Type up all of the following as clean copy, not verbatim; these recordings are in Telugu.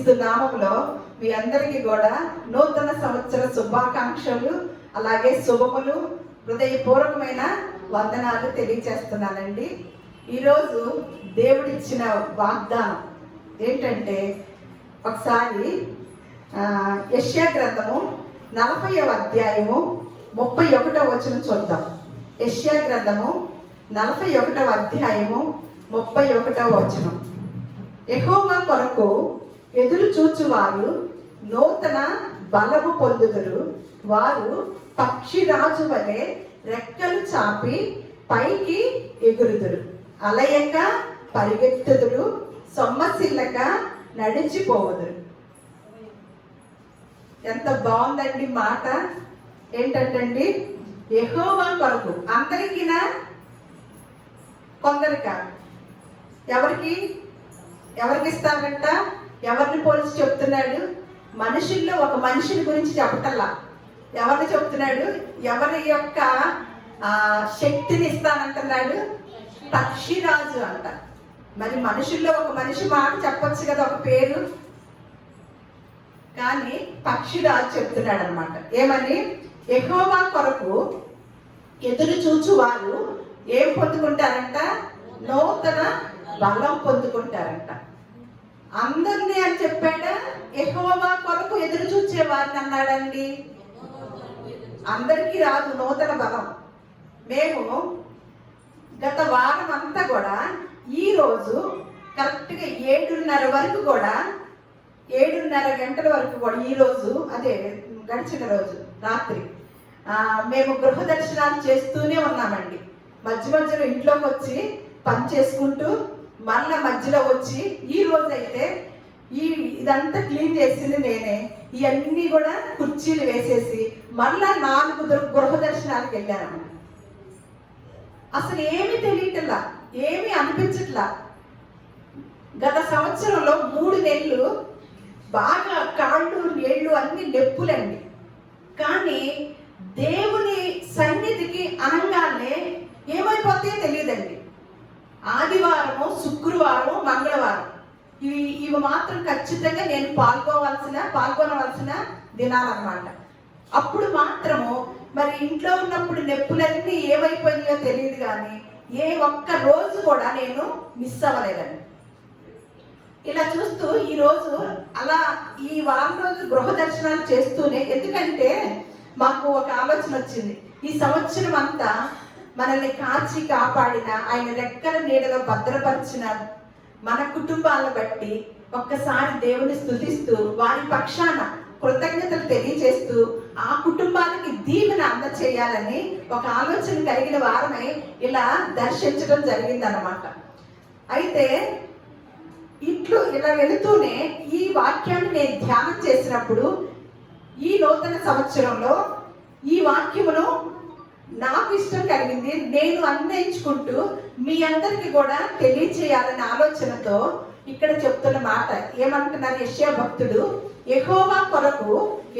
క్రీస్తు నామములో మీ అందరికీ కూడా నూతన సంవత్సర శుభాకాంక్షలు, అలాగే శుభములు, హృదయపూర్వకమైన వందనాలు తెలియచేస్తున్నానండి. ఈరోజు దేవుడిచ్చిన వాగ్దానం ఏంటంటే, ఒకసారి యెషయా గ్రంథము 40వ అధ్యాయము 31వ వచనం చూద్దాం. యెషయా గ్రంథము 41వ అధ్యాయము 31వ వచనం. యెహోవా కొరకు ఎదురు చూచువారు నూతన బలము పొందుదురు, వారు పక్షిరాజు వలె రెక్కలు చాపి పైకి ఎగురుదురు, అలయక పరిగెత్తుదురు, సొమ్మసిల్లక నడిచిపోవుదురు. ఎంత బాగుందండి మాట. ఏంటంటండి, యెహోవా కొరకు. అందరికీనా? కొందరికా? ఎవరికి ఇస్తారంట? ఎవరిని పోల్చి చెప్తున్నాడు? మనుషుల్లో ఒక మనిషిని గురించి చెప్పటల్లా. ఎవరిని చెప్తున్నాడు? ఎవరి యొక్క శక్తిని ఇస్తానంటున్నాడు? పక్షిరాజు అంట. మరి మనుషుల్లో ఒక మనిషి మాట చెప్పొచ్చు కదా, ఒక పేరు. కానీ పక్షిరాజు చెప్తున్నాడు అనమాట. ఏమని? యెహోవా కొరకు ఎదురు చూచు వారు ఏం పొందుకుంటారంట? నూతన బలం పొందుకుంటారంట. అందరినీ అని చెప్పాడా? యెహోవా కొరకు ఎదురు చూచే వారిని అన్నాడండి. అందరికీ రాదు నూతన బలం. మేము గత వారం అంతా కూడా ఈ రోజు కరెక్ట్గా 7:30 వరకు కూడా, 7:30 గంటల వరకు కూడా, ఈ రోజు అదే గడిచిన రోజు రాత్రి మేము గృహ దర్శనాలు చేస్తూనే ఉన్నామండి. మధ్యలో ఇంట్లోకి వచ్చి పని చేసుకుంటూ మళ్ళా మధ్యలో వచ్చి, ఈ రోజు అయితే ఇదంతా క్లీన్ చేసింది నేనే. ఇవన్నీ కూడా కుర్చీలు వేసేసి మళ్ళా 4 గృహ దర్శనాలకు వెళ్ళాను. అసలు ఏమీ తెలియట్లా, ఏమీ అనిపించట్లా. గత సంవత్సరంలో 3 నెలలు బాగా కాళ్ళు నీళ్లు అన్ని నొప్పులండి. కానీ దేవుని సన్నిధికి అనగానే ఏమైపోతాయో తెలియదండి. ఆదివారము, శుక్రవారం, మంగళవారం ఇవి మాత్రం ఖచ్చితంగా నేను పాల్గొనవలసిన దినాలన్నమాట. అప్పుడు మాత్రము మరి ఇంట్లో ఉన్నప్పుడు నొప్పులన్నీ ఏమైపోయినాయో తెలియదు, కానీ ఏ ఒక్క రోజు కూడా నేను మిస్ అవ్వలేదండి. ఇలా చూస్తూ ఈరోజు అలా ఈ వారం రోజులు గృహ దర్శనాలు చేస్తూనే, ఎందుకంటే మాకు ఒక ఆలోచన వచ్చింది. ఈ సంవత్సరం అంతా మనల్ని కాచి కాపాడిన, ఆయన రెక్కల నీడలో భద్రపరిచిన మన కుటుంబాలను బట్టి ఒక్కసారి దేవుని స్తుతిస్తూ వారి పక్షాన కృతజ్ఞతలు తెలియజేస్తూ ఆ కుటుంబానికి దీవెన అందచేయాలని ఒక ఆలోచన కలిగిన వారమై ఇలా దర్శించడం జరిగిందన్నమాట. అయితే ఇలా వెళుతూనే ఈ వాక్యాన్ని నేను ధ్యానం చేసినప్పుడు, ఈ నూతన సంవత్సరంలో ఈ వాక్యమును నాకు ఇష్టం కలిగింది. నేను అన్వయించుకుంటూ మీ అందరికి కూడా తెలియచేయాలనే ఆలోచనతో ఇక్కడ చెప్తున్న మాట ఏమంటున్నారు యెషయా భక్తుడు? యెహోవా కొరకు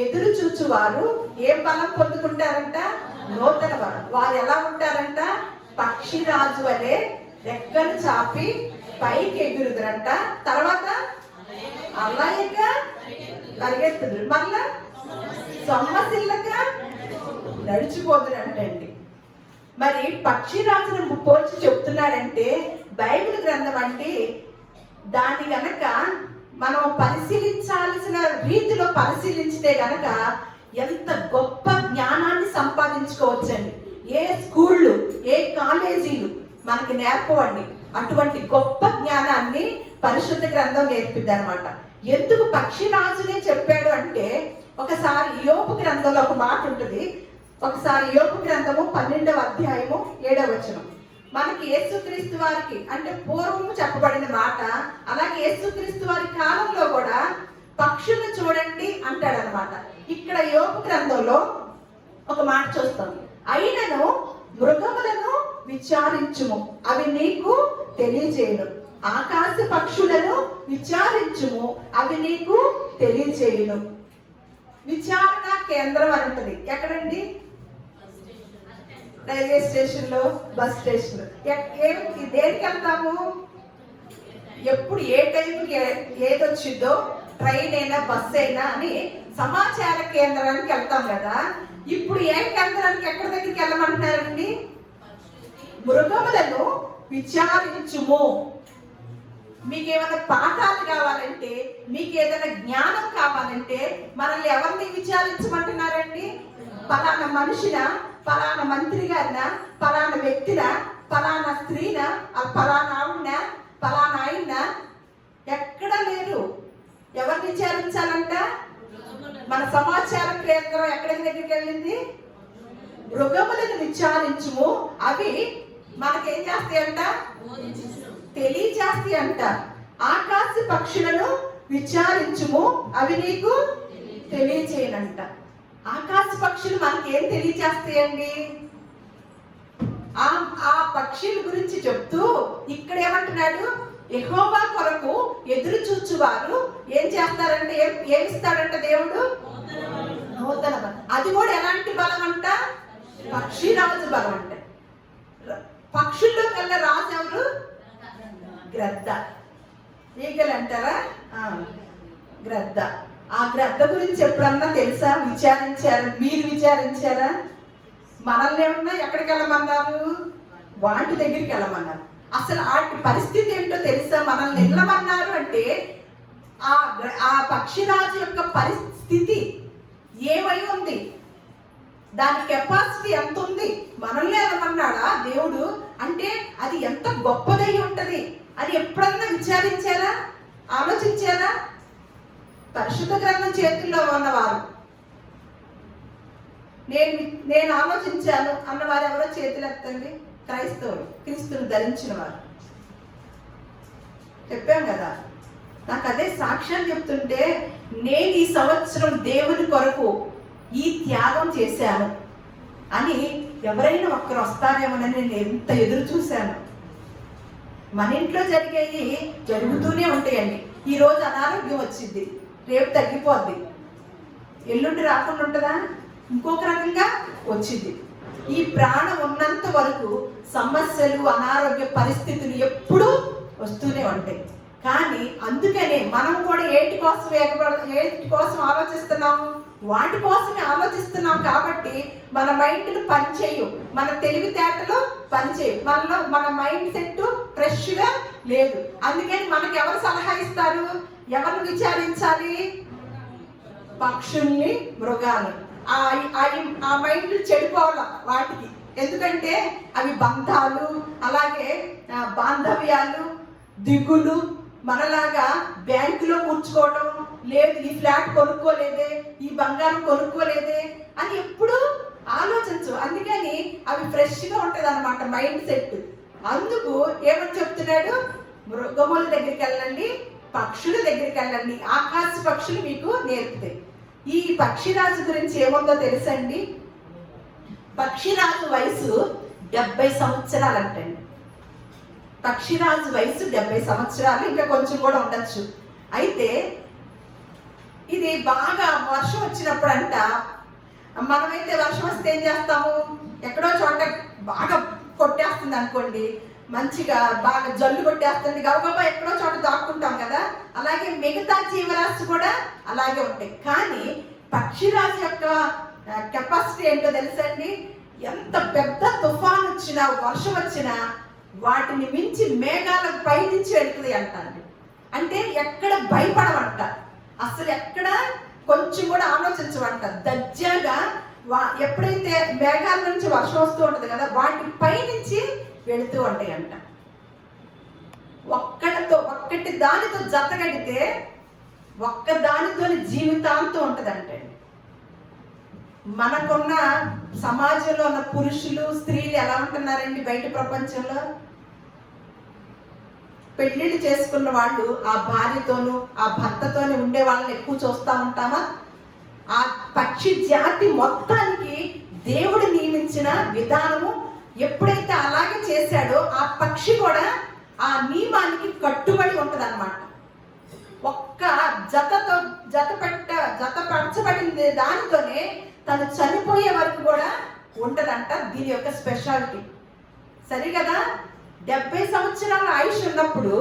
ఎదురు చూచువారు ఏ బలం పొందుకుంటారంట? నూతన బలం. వారు ఎలా ఉంటారంట? పక్షిరాజు వలె రెక్కలు చాపి పైకి ఎగురుదురంట. తర్వాత అలయక పరిగెత్తుదురు, మళ్ళా సొమ్మసిల్లక నడిచిపోదురంటండి. మరి పక్షిరాజును పోల్చి చెప్తున్నాడంటే బైబిల్ గ్రంథం అంటే దాన్ని గనక మనం పరిశీలించాల్సిన రీతిలో పరిశీలించితే గనక ఎంత గొప్ప జ్ఞానాన్ని సంపాదించుకోవచ్చండి. ఏ స్కూళ్ళు, ఏ కాలేజీలు మనకి నేర్పవండి అటువంటి గొప్ప జ్ఞానాన్ని పరిశుద్ధ గ్రంథం నేర్పిద్ది అనమాట. ఎందుకు పక్షిరాజునే చెప్పాడు అంటే, ఒకసారి యోబు గ్రంథంలో ఒక మాట ఉంటుంది. ఒకసారి యోబు గ్రంథము 12వ అధ్యాయము 7వ వచనం. మనకి యేసుక్రీస్తు వారికి అంటే పూర్వము చెప్పబడిన మాట. అలాగే యేసుక్రీస్తు వారి కాలంలో కూడా పక్షులను చూడండి అంటాడనమాట. ఇక్కడ యోబు గ్రంథంలో ఒక మాట చూస్తాం. అయినను మృగములను విచారించుము, అవి నీకు తెలియజేయును. ఆకాశ పక్షులను విచారించుము, అవి నీకు తెలియజేయును. విచారణ కేంద్రం అని ఉంటుంది. ఎక్కడండి? రైల్వే స్టేషన్ లో, బస్ స్టేషన్ లో. దేనికి వెళ్తాము? ఎప్పుడు ఏ టైంకి ఏది వచ్చిందో, ట్రైన్ అయినా బస్ అయినా అని సమాచార కేంద్రానికి వెళ్తాం కదా. ఇప్పుడు ఏ కేంద్రానికి ఎక్కడి దగ్గరికి వెళ్ళమంటున్నారండి? మృగములను విచారించుము. మీకేమైనా పాఠాలు కావాలంటే, మీకు ఏదైనా జ్ఞానం కావాలంటే మనల్ని ఎవరిని విచారించమంటున్నారండి? పలానా మనిషిన, పలానా మంత్రి గారిన, పలానా వ్యక్తిన, పలానా స్త్రీన, పలానా ఆవిడ, పలానా ఆయన ఎక్కడ లేరు. ఎవరిని విచారించాలంట? మన సమాచార కేంద్రం ఎక్కడి దగ్గరికి వెళ్ళింది? మృగములను విచారించుము, అవి మనకేం చేస్తాయంట? తెలియజేస్తాయి అంట. ఆకాశ పక్షులను విచారించుము, అవి నీకు తెలియచేయనంట. ఆకాశ పక్షులు మనకేం తెలియజేస్తాయండి? ఆ పక్షుల గురించి చెప్తూ ఇక్కడ ఏమంటున్నాడు? యెహోవా కొరకు ఎదురు చూచువారు ఏం చేస్తారంటే, ఏమిస్తాడంట దేవుడు? నూతన బలం. అది కూడా ఎలాంటి బలం అంట? పక్షిరాజు బలం అంట. పక్షుల్లో కల్లా రాజు ఎవరు? గ్రద్ద. ఈగలు అంటారా? గ్రద్ద. ఆ గ్రద్ద గురించి ఎప్పుడన్నా తెలుసా? విచారించారా? మీరు విచారించారా? మనల్ని ఏమన్నా ఎక్కడికి వెళ్ళమన్నారు? వాటి దగ్గరికి వెళ్ళమన్నారు. అసలు వాటి పరిస్థితి ఏంటో తెలుసా? మనల్ని వెళ్ళమన్నారు అంటే ఆ పక్షిరాజు యొక్క పరిస్థితి ఏమై ఉంది, దాని కెపాసిటీ ఎంత ఉంది? మనల్ని వెళ్ళమన్నాడా దేవుడు అంటే అది ఎంత గొప్పదై ఉంటది అని ఎప్పుడన్నా విచారించారా? ఆలోచించారా? పరిశుద్ధ గ్రంథం చేతుల్లో ఉన్నవారు, నేను ఆలోచించాను అన్నవారు ఎవరో చేతులు ఎత్తండి. క్రైస్తవులు, క్రీస్తుని ధరించిన వారు. చెప్పాం కదా. నాకు అదే సాక్ష్యం చెప్తుంటే, నేను ఈ సంవత్సరం దేవుని కొరకు ఈ త్యాగం చేశాను అని ఎవరైనా ఒక్కరు వస్తారేమోనని నేను ఎంత ఎదురు చూశాను. మన ఇంట్లో జరిగేవి జరుగుతూనే ఉంటాయండి. ఈ రోజు అనారోగ్యం వచ్చింది, రేపు తగ్గిపోద్ది, ఎల్లుండి రాకుండా ఉంటుందా? ఇంకొక రకంగా వచ్చింది. ఈ ప్రాణం ఉన్నంత వరకు సమస్యలు, అనారోగ్య పరిస్థితులు ఎప్పుడూ వస్తూనే ఉంటాయి. కానీ అందుకనే మనం కూడా ఏటి కోసం ఆలోచిస్తున్నాము? వాటి కోసమే ఆలోచిస్తున్నాం. కాబట్టి మన మైండ్లు పనిచేయు, మన తెలివితేటలు పనిచేయు, మన మైండ్ సెట్ ఫ్రెష్గా లేదు. అందుకని మనకి ఎవరు సలహా ఇస్తారు? ఎవరిని విచారించాలి? పక్షుల్ని, మృగాలు. ఆ మైండ్లు చెడిపోవాలి వాటికి. ఎందుకంటే అవి బంధాలు, అలాగే బాంధవ్యాలు, దిగులు, మనలాగా బ్యాంకులో కూర్చుకోవడం లేదు, ఈ ఫ్లాట్ కొనుక్కోలేదే, ఈ బంగారం కొనుక్కోలేదే అని ఎప్పుడు ఆలోచించు. అందుకని అవి ఫ్రెష్గా ఉంటుంది అన్నమాట మైండ్ సెట్. అందుకు ఏమని చెప్తున్నాడు? మృగముల దగ్గరికి వెళ్ళండి, పక్షుల దగ్గరికి వెళ్ళండి, ఆకాశ పక్షులు మీకు నేర్పుతాయి. ఈ పక్షిరాజు గురించి ఏముందో తెలుసండి? పక్షిరాజు వయసు 70 సంవత్సరాలు అంటండి. పక్షిరాజు వయసు 70 సంవత్సరాలు, ఇంకా కొంచెం కూడా ఉండొచ్చు. అయితే ఇది బాగా వర్షం వచ్చినప్పుడు అంట, మనమైతే వర్షం వస్తే ఏం చేస్తాము? ఎక్కడో చోట బాగా కొట్టేస్తుంది అనుకోండి, మంచిగా బాగా జల్లు కొట్టేస్తుంది, గబగబా ఎక్కడో చోట దాక్కుంటాం కదా. అలాగే మిగతా జీవరాశి కూడా అలాగే ఉంటాయి. కానీ పక్షిరాజు యొక్క కెపాసిటీ ఏంటో తెలుసండి? ఎంత పెద్ద తుఫాన్ వచ్చినా, వర్షం వచ్చినా వాటిని మించి మేఘాల పైనుంచి వెళ్తుంది అంటారు. అంటే ఎక్కడ భయపడమంట, అసలు ఎక్కడ కొంచెం కూడా ఆలోచించమంట. దర్జాగా ఎప్పుడైతే మేఘాల నుంచి వర్షం వస్తూ ఉంటుంది కదా, వాటి పైనుంచి వెళుతూ ఉంటాయి అంట. ఒక్కటి దానితో జతగడితే ఒక్క దానితో జీవితాంతం ఉంటుందంటే. మనకున్న సమాజంలో ఉన్న పురుషులు, స్త్రీలు ఎలా ఉంటున్నారండి బయట ప్రపంచంలో? పెళ్లిళ్ళు చేసుకున్న వాళ్ళు ఆ భార్యతోనూ ఆ భర్తతోనే ఉండే వాళ్ళని ఎక్కువ చూస్తూ ఉంటామా? ఆ పక్షి జాతి మొత్తానికి దేవుడు నియమించిన విధానము ఎప్పుడైతే అలాగే చేశాడో, ఆ పక్షి కూడా ఆ నియమానికి కట్టుబడి ఉంటది అన్నమాట. ఒక్క జతపరచబడింది దానితోనే తను చనిపోయే వరకు కూడా ఉంటదంట. దీని యొక్క స్పెషాలిటీ. సరే కదా, 70 సంవత్సరాల ఆయుష్ ఉన్నప్పుడు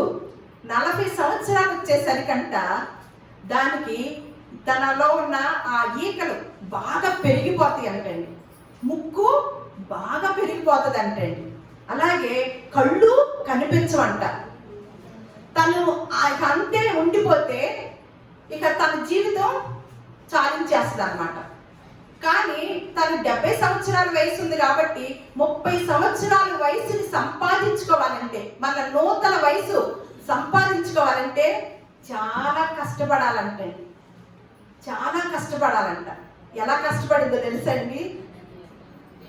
40 సంవత్సరాలు వచ్చేసరికంట దానికి తనలో ఉన్న ఆ ఈకలు బాగా పెరిగిపోతాయి అంటండి, ముక్కు బాగా పెరిగిపోతుంది అంటండి, అలాగే కళ్ళు కనిపించవంట. తను అంతే ఉండిపోతే ఇక తన జీవితం చాలించేస్తుంది అన్నమాట. కానీ తను 70 సంవత్సరాల వయసు ఉంది కాబట్టి 30 సంవత్సరాల వయసుని సంపాదించుకోవాలంటే, మన నూతన వయసు సంపాదించుకోవాలంటే చాలా కష్టపడాలంటే, చాలా కష్టపడాలంట. ఎలా కష్టపడిందో తెలుసండి?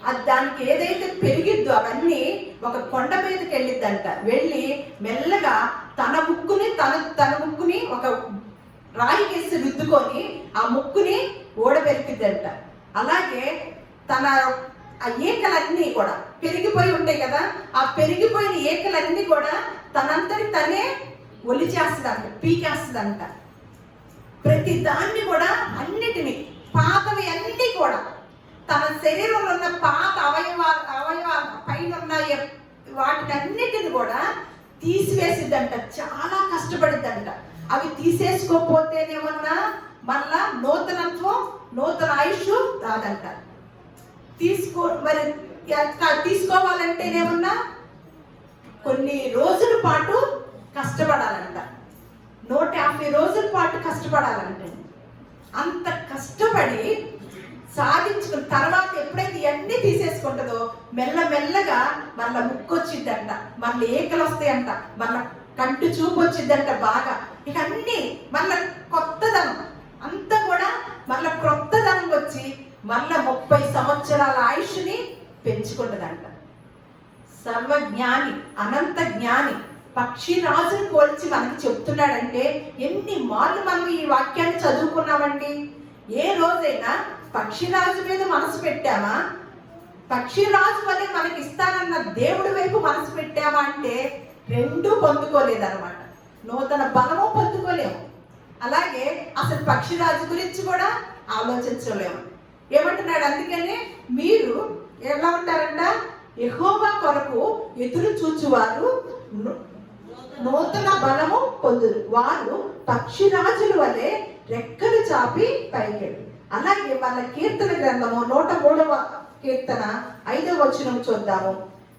అది దానికి ఏదైతే పెరిగిద్దో అవన్నీ ఒక కొండ మీదకి వెళ్ళిద్దంట. వెళ్ళి మెల్లగా తన ముక్కుని ఒక రాయికేసి రుద్దుకొని ఆ ముక్కుని ఓడబెరికిద్దంట. అలాగే తన ఆ ఈకలన్నీ కూడా పెరిగిపోయి ఉంటాయి కదా, ఆ పెరిగిపోయిన ఈకలన్నీ కూడా తనంతటి తనే ఒలిచేస్తుందంట, పీకేస్తుందంట. ప్రతి దాన్ని కూడా, అన్నిటినీ, పాతవి అన్నీ కూడా, తన శరీరంలో ఉన్న పాత అవయవాల పైన ఉన్న వాటిని అన్నిటిని కూడా తీసివేసిద్దంట. చాలా కష్టపడిద్దంట. అవి తీసేసుకోపోతేనేమన్నా మళ్ళా నూతనత్వం, నూతన ఆయుష్ రాదంట. తీసుకోవాలంటేనేమన్నా కొన్ని రోజుల పాటు కష్టపడాలంట. 150 రోజుల పాటు కష్టపడాలంటే. అంత కష్టపడి సాధించుకున్న తర్వాత ఎప్పుడైతే ఇవన్నీ తీసేసుకుంటుందో మెల్లమెల్లగా మళ్ళీ ముక్కు వచ్చిందంట, మళ్ళీ ఏకలు వస్తాయంట, మళ్ళీ కంటి చూపు వచ్చిందంట బాగా. ఇక అన్ని మళ్ళీ కొత్తదనం అంతా కూడా మళ్ళీ క్రొత్తదనం వచ్చి మళ్ళీ 30 సంవత్సరాల ఆయుష్ని పెంచుకుంటుందంట. సర్వజ్ఞాని, అనంత జ్ఞాని పక్షిరాజును పోల్చి మనకి చెప్తున్నాడంటే ఎన్ని మార్లు మనం ఈ వాక్యాన్ని చదువుకున్నామండి. ఏ రోజైనా పక్షిరాజు మీద మనసు పెట్టామా, పక్షిరాజు వల్లే మనకి ఇస్తానన్న దేవుడి వైపు మనసు పెట్టామా అంటే రెండూ పొందుకోలేదన్నమాట. నూతన బలము పొందుకోలేము, అలాగే అసలు పక్షిరాజు గురించి కూడా ఆలోచించలేము. ఏమంటున్నాడు? అందుకనే మీరు ఎలా ఉంటారంట, యెహోవా కొరకు ఎదురు చూచువారు నూతన బలము పొందురు, వారు పక్షిరాజుల వలె రెక్కలు చాపి పైకెళ్ళు. అలాగే మన కీర్తన గ్రంథము 103వ కీర్తన 5వ వచనం చూద్దాము.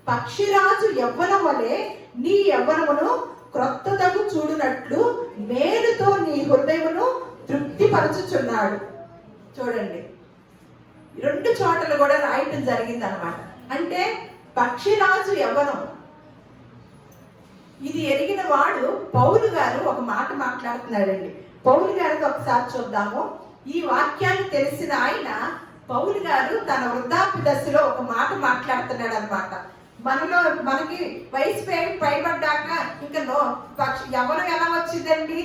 పక్షిరాజు యవ్వనం వలె నీ యవ్వనమును క్రొత్తదగు చూడునట్లు మేలుతో నీ హృదయమును తృప్తిపరచుచున్నాడు. చూడండి, 2 చోట్ల కూడా రాయటం జరిగింది అనమాట. అంటే పక్షిరాజు యవ్వనం ఇది ఎరిగిన వాడు పౌలు గారు ఒక మాట మాట్లాడుతున్నాడండి. పౌలు గారికి ఒకసారి చూద్దాము. ఈ వాక్యాన్ని తెలిసిన ఆయన పౌలు గారు తన వృద్ధాప్య దశలో ఒక మాట మాట్లాడుతున్నాడు అనమాట. మనకి వయసు పైబడ్డాక ఇంకా యవ్వనం ఎలా వచ్చిందండి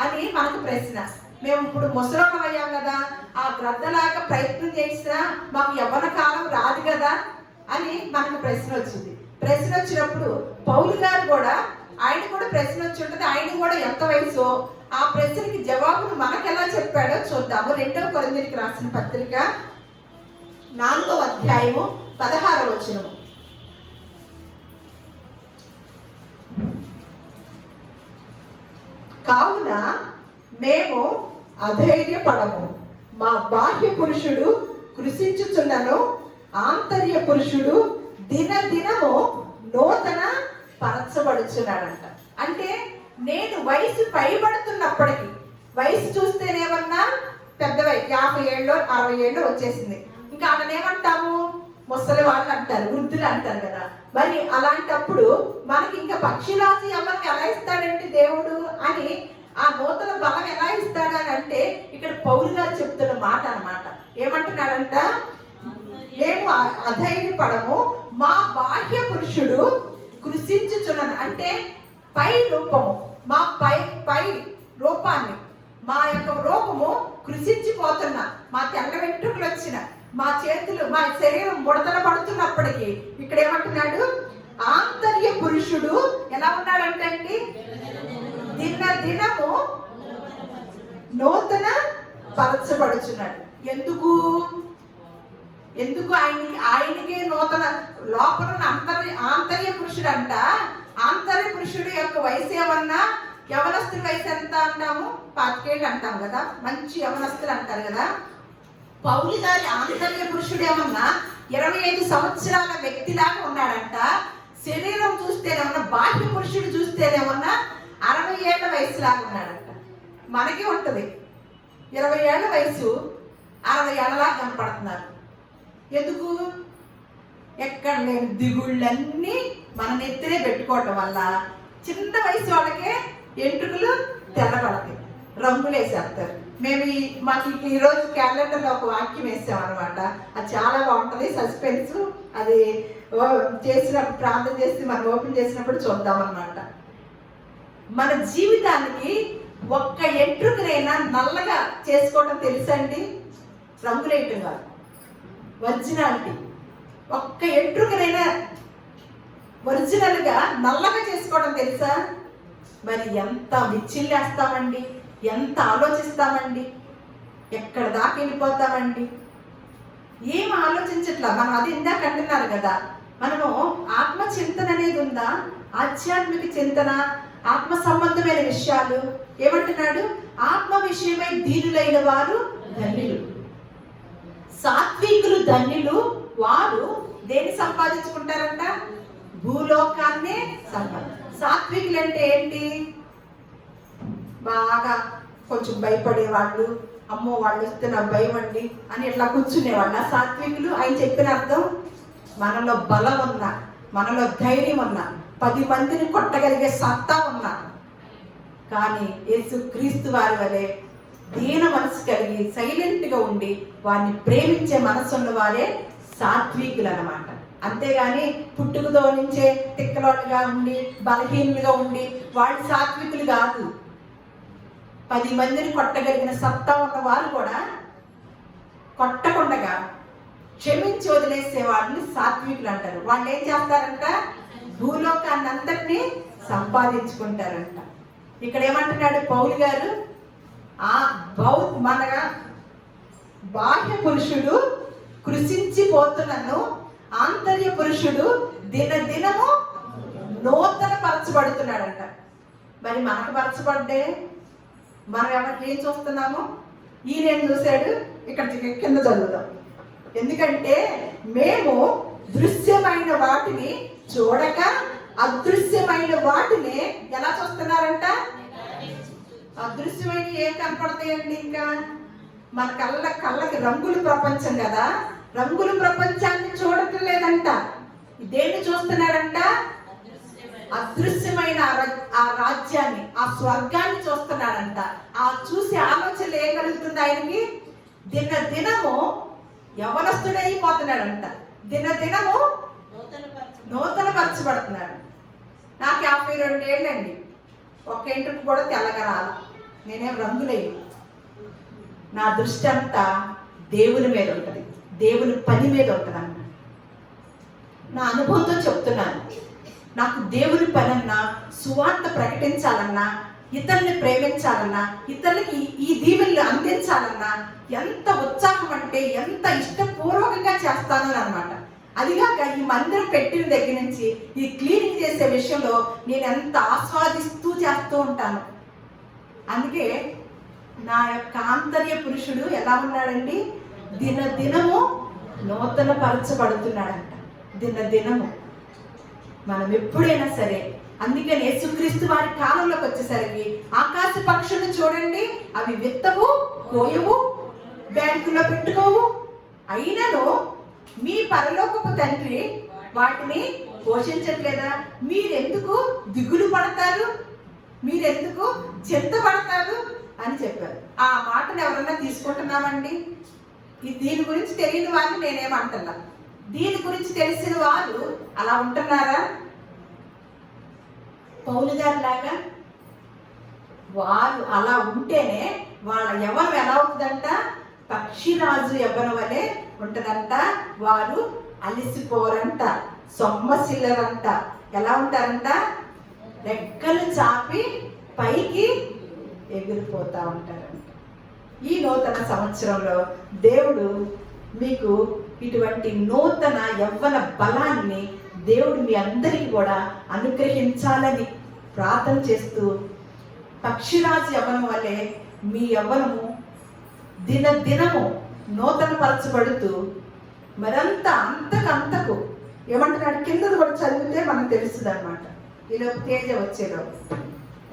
అని మనకు ప్రశ్న. మేము ఇప్పుడు ముసలోళ్ళం అయ్యాం కదా, ఆ గ్రద్దలాగా ప్రయత్నం చేసినా మాకు యవ్వన కాలం రాదు కదా అని మనకు ప్రశ్న వచ్చింది. ప్రశ్న వచ్చినప్పుడు పౌలు గారు కూడా, ఆయన కూడా ప్రశ్న వచ్చి ఉంటుంది, ఆయన కూడా ఎంత వయసు, ఆ ప్రశ్నకి జవాబును మనకు ఎలా చెప్పాడో చూద్దాము. 2వ కొరింథీయులకు రాసిన పత్రిక 4వ అధ్యాయము 16వ వచనము. కావున మేము అధైర్యపడము, మా బాహ్య పురుషుడు కృషించుచున్నను, ఆంతర్య పురుషుడు దినదినము నూతన పరచబడుచున్నాడంట. అంటే నేను వయసు పైబడుతున్నప్పటికీ, వయసు చూస్తేనేమన్నా పెద్ద వయసు 50 ఏళ్ళు 60 ఏళ్ళు వచ్చేసింది, ఇంకా అతనేమంటాము ముసలి వాళ్ళు అంటారు, వృద్ధులు అంటారు కదా. మరి అలాంటప్పుడు మనకి ఇంకా పక్షిరాజు ఎవరికి ఎలా ఇస్తాడంటే దేవుడు అని, ఆ నూతన బలం ఎలా ఇస్తాడు అని అంటే ఇక్కడ పౌలు గారు చెప్తున్న మాట అన్నమాట. ఏమంటున్నాడంట, మేము అధైర్యపడము, మా బాహ్య పురుషుడు కృషించుచున్నాను. అంటే పై రూపము, మా పై రూపాన్ని, మా యొక్క రూపము కృషించిపోతున్న, మా తెల్ల వెంట్రుకలు వచ్చిన, మా చేతులు, మా శరీరం ముడతల పడుతున్నప్పటికీ ఇక్కడ ఏమంటున్నాడు, ఆంతర్య పురుషుడు ఎలా ఉన్నాడంటే అండి, దినము నూతన పరచబడుచున్నాడు. ఎందుకు ఆయనకే నూతన లోపల ఆంతర్య పురుషుడు అంట. ఆంతర్య పురుషుడు యొక్క వయసు ఏమన్నా యవనస్తుల వయసు ఎంత అంటాము? 25 అంటాం కదా, మంచి యవనస్తులు అంటారు కదా. పౌలు గారి ఆంతర్య పురుషుడు ఏమన్నా 25 సంవత్సరాల వ్యక్తిలాగా ఉన్నాడంట. శరీరం చూస్తేనేమన్నా, బాహ్య పురుషుడు చూస్తేనేమన్నా 60 ఏళ్ల వయసులాగా ఉన్నాడంట. మనకి ఉంటుంది 20 ఏళ్ల వయసు, 60 ఏళ్ళలాగా కనపడుతున్నారు. ఎందుకు? ఎక్కడ లేని దిగుళ్ళన్నీ మన నెత్తినే పెట్టుకోవటం వల్ల చిన్న వయసు వాళ్ళకే ఎంట్రుకలు తెల్లబడతాయి, రంగులు వేసేస్తారు. మేము మాకు ఈరోజు క్యాలెండర్లో ఒక వాక్యం వేసాం అనమాట. అది చాలా బాగుంటుంది, సస్పెన్స్. అది చేసినప్పుడు, ప్రార్థన చేసి మనం ఓపెన్ చేసినప్పుడు చూద్దాం అన్నమాట. మన జీవితానికి ఒక్క ఎంట్రుకనైనా నల్లగా చేసుకోవడం తెలుసండి? రంగులేయటం కాదు, ఒరిజినాలిటీ. ఒక్క ఎంట్రుకనైనా ఒరిజినల్గా నల్లగా చేసుకోవడం తెలుసా? మరి ఎంత విచ్చిల్లేస్తామండి, ఎంత ఆలోచిస్తామండి, ఎక్కడ దాకా వెళ్ళిపోతామండి, ఏం ఆలోచించట్లా మనం. అది ఇందాక అంటున్నారు కదా, మనము ఆత్మ చింతన అనేది ఉందా? ఆధ్యాత్మిక చింతన, ఆత్మ సంబంధమైన విషయాలు. ఏమంటున్నాడు? ఆత్మ విషయమై దీనులైన వారు ధన్యులు, సాత్వికులు ధన్యులు, వారు దేన్ని సంపాదించుకుంటారంట? భూలోకాన్నే సాత్వికులు అంటే ఏంటి? బాగా కొంచెం భయపడే వాళ్ళు, అమ్మో వాళ్ళు వస్తే నాకు భయం అండి అని ఇట్లా కూర్చునేవాళ్ళ సాత్వికులు. ఆయన చెప్పిన అర్థం, మనలో బలం ఉన్నా, మనలో ధైర్యం ఉన్నా, 10 మందిని కొట్టగలిగే సత్తా ఉన్నా, కానీ యేసు క్రీస్తు వారి వలె దీన మనసు కలిగి సైలెంట్గా ఉండి వారిని ప్రేమించే మనసు ఉన్న వారే సాత్వికులు అన్నమాట. అంతేగాని పుట్టుకతో నుంచే తిక్కలోళ్ళుగా ఉండి బలహీనులుగా ఉండి వాళ్ళు సాత్వికులు కాదు. 10 మందిని కొట్టగలిగిన సత్తా ఉన్న వారు కూడా కొట్టకుండగా క్షమించి వదిలేసే వాళ్ళని సాత్వికులు అంటారు. వాళ్ళు ఏం చేస్తారంట? భూలోకాన్ని అంతటినీ సంపాదించుకుంటారంట. ఇక్కడ ఏమంటున్నాడు పౌలు గారు? మనగా బాహ్య పురుషుడు కృషించిపోతున్నను, ఆంతర్య పురుషుడు దినదినము నూతన పరచబడుతున్నాడంట. మరి మనకు పరచబడ్డే మనం ఎవరికి ఏం చూస్తున్నాము? ఈయన చూశాడు, ఇక్కడ కింద చదువుదాం. ఎందుకంటే మేము దృశ్యమైన వాటిని చూడక అదృశ్యమైన వాటిని ఎలా చూస్తున్నారంట? అదృశ్యమైన ఏం కనపడతాయండి? ఇంకా మన కళ్ళకి రంగుల ప్రపంచం కదా, రంగుల ప్రపంచాన్ని చూడటం లేదంట. దేన్ని చూస్తున్నాడంట? అదృశ్యమైన ఆ రాజ్యాన్ని, ఆ స్వర్గాన్ని చూస్తున్నాడంట. ఆ చూసి ఆలోచనలు ఏం కలుగుతుంది ఆయనకి? దినదినము యవనస్తుడైపోతున్నాడంట, దినదినము నూతన పరచబడుతున్నాడు. నాకు 52 ఏళ్ళండి, ఒక్క ఇంటికి కూడా తెల్లగా రాల, నేనేం రంగులేను. నా దృష్టి అంతా దేవుని మీద ఉంటుంది, దేవుని పని మీద ఉంటుంది అన్న. నా అనుభవంతో చెప్తున్నాను. నాకు దేవుని పని అన్నా, సువార్త ప్రకటించాలన్నా, ఇతరుల్ని ప్రేమించాలన్నా, ఇతరులకి ఈ దీవెనలు అందించాలన్నా ఎంత ఉత్సాహం అంటే ఎంత ఇష్టపూర్వకంగా చేస్తాను అనమాట. అదిగాక ఈ మందిరం పెట్టిన దగ్గర నుంచి ఈ క్లీనింగ్ చేసే విషయంలో నేను ఎంత ఆస్వాదిస్తూ చేస్తూ ఉంటాను. అందుకే నా యొక్క ఆంతర్య పురుషుడు ఎలా ఉన్నాడండి? దినదినము నూతన పరచబడుతున్నాడంట, దినదినము. మనం ఎప్పుడైనా సరే, అందుకని యేసుక్రీస్తు వారి కాలంలోకి వచ్చేసరికి ఆకాశ పక్షులను చూడండి, అవి విత్తవు, కోయవు, బ్యాంకులో పెట్టుకోవు, అయినను మీ పరలోకపు తండ్రి వాటిని పోషించట్లేదా? మీరెందుకు దిగులు పడతారు, మీరెందుకు చింతపడతారు అని చెప్పారు. ఆ మాటను ఎవరన్నా తీసుకుంటున్నామండి? దీని గురించి తెలియని వాళ్ళు నేనేమంటున్నా, దీని గురించి తెలిసిన వాళ్ళు అలా ఉంటున్నారా? పౌలు గారి లాగా వారు అలా ఉంటేనే వాళ్ళ యవ్వనం ఎలా అవుతుందంట? పక్షిరాజు యవ్వనం వలె ఉంటుందంట. వారు అలిసిపోరంట, సొమ్మసిల్లరంట. ఎలా ఉంటారంట? రెక్కలు చాపి పైకి ఎగిరిపోతా ఉంటారంట. ఈ నూతన సంవత్సరంలో దేవుడు మీకు ఇటువంటి నూతన యవ్వన బలాన్ని దేవుడు మీ అందరికీ కూడా అనుగ్రహించాలని ప్రార్థన చేస్తూ పక్షిరాజు యవ్వనం వల్లే మీ యవ్వనము దినదినము నూతన పరచబడుతూ మరంత అంతకంతకు ఏమంటున్నాడు, కిందది కూడా చదివితే మనకు తెలుస్తుంది అనమాట. ఈలోపు తేజ వచ్చేలోపు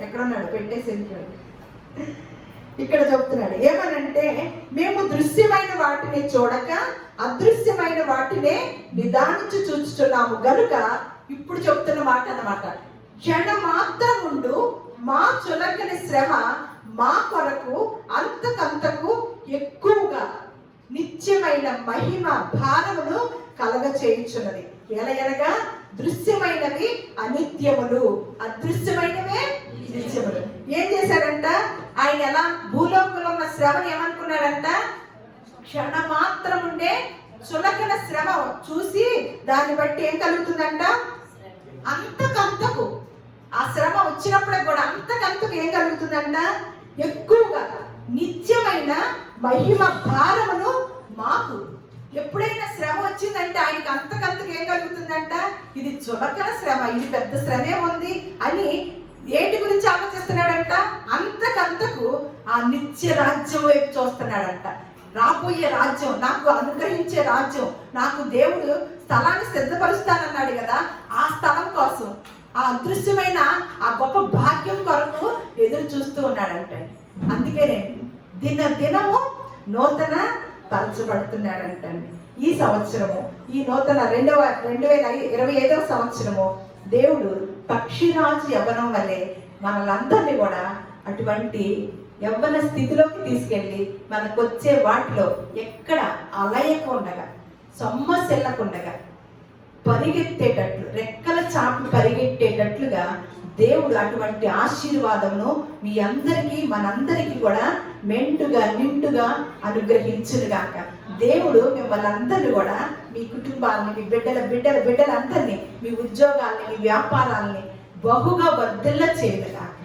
ఎక్కడున్నాడు, పెట్టేసి ఇక్కడ చెప్తున్నాడు ఏమనంటే, మేము దృశ్యమైన వాటిని చూడక అదృశ్యమైన వాటినే నిదానించి చూస్తున్నాము గనుక, ఇప్పుడు చెప్తున్న మాట అన్నమాట, క్షణ మాత్రం ఉండు మా చులకని శ్రమ మా కొరకు అంతకంతకు ఎక్కువగా నిత్యమైన మహిమ భారమును కలగ చేయుచున్నది. ఎలయనగా దృశ్యమైనవి అనిత్యములు, అదృశ్యమైనవే నిత్యములు. ఏం చేశాడంట ఆయన? ఎలా భూలోకంలో ఉన్న శ్రమను ఏమనుకున్నాడంట? క్షణ మాత్రం ఉండే చులకన శ్రమ చూసి దాన్ని బట్టి ఏం కలుగుతుందంట? అంతకంతకు ఆ శ్రమ వచ్చినప్పుడే కూడా అంతకంతకు ఏం కలుగుతుందంట? ఎక్కువగా నిత్యమైన మహిమ భారమును మాకు. ఎప్పుడైనా శ్రమ వచ్చిందంటే ఆయనకి అంతకంతకు ఏం కలుగుతుందంట? ఇది చులకన శ్రమ, ఇది పెద్ద శ్రమే ఉంది అని ఏంటి గురించి ఆలోచిస్తున్నాడంట? అంతకంతకు ఆ నిత్య రాజ్యం వైపు చూస్తున్నాడంట. రాబోయే రాజ్యం, నాకు అనుగ్రహించే రాజ్యం, నాకు దేవుడు స్థలాన్ని సిద్ధపరుస్తానన్నాడు కదా, ఆ స్థలం కోసం, ఆ అదృశ్యమైన ఆ గొప్ప భాగ్యం కొరకు ఎదురు చూస్తూ ఉన్నాడంట. అందుకేనండి దినదినము నూతన పరచబడుతున్నాడంటండి. ఈ సంవత్సరము, ఈ నూతన 2025వ సంవత్సరము దేవుడు పక్షిరాజు యవ్వనం వల్లే మనలందరినీ కూడా అటువంటి యవ్వన స్థితిలోకి తీసుకెళ్ళి మనకొచ్చే వాటిలో ఎక్కడ అలయకుండగా, సొమ్మసిల్లకుండగా పరిగెత్తేటట్లు, రెక్కల చాటు పరిగెట్టేటట్లుగా దేవుడు అటువంటి ఆశీర్వాదమును మీ అందరికీ, మనందరికీ కూడా మెండుగా నిండుగా అనుగ్రహించునుగాక. దేవుడు మిమ్మల్ని అందరినీ కూడా, మీ కుటుంబాలని, మీ బిడ్డలందరినీ, మీ ఉద్యోగాల్ని, మీ వ్యాపారాలని బహుగా వర్ధిల్ల చేయనుగాక.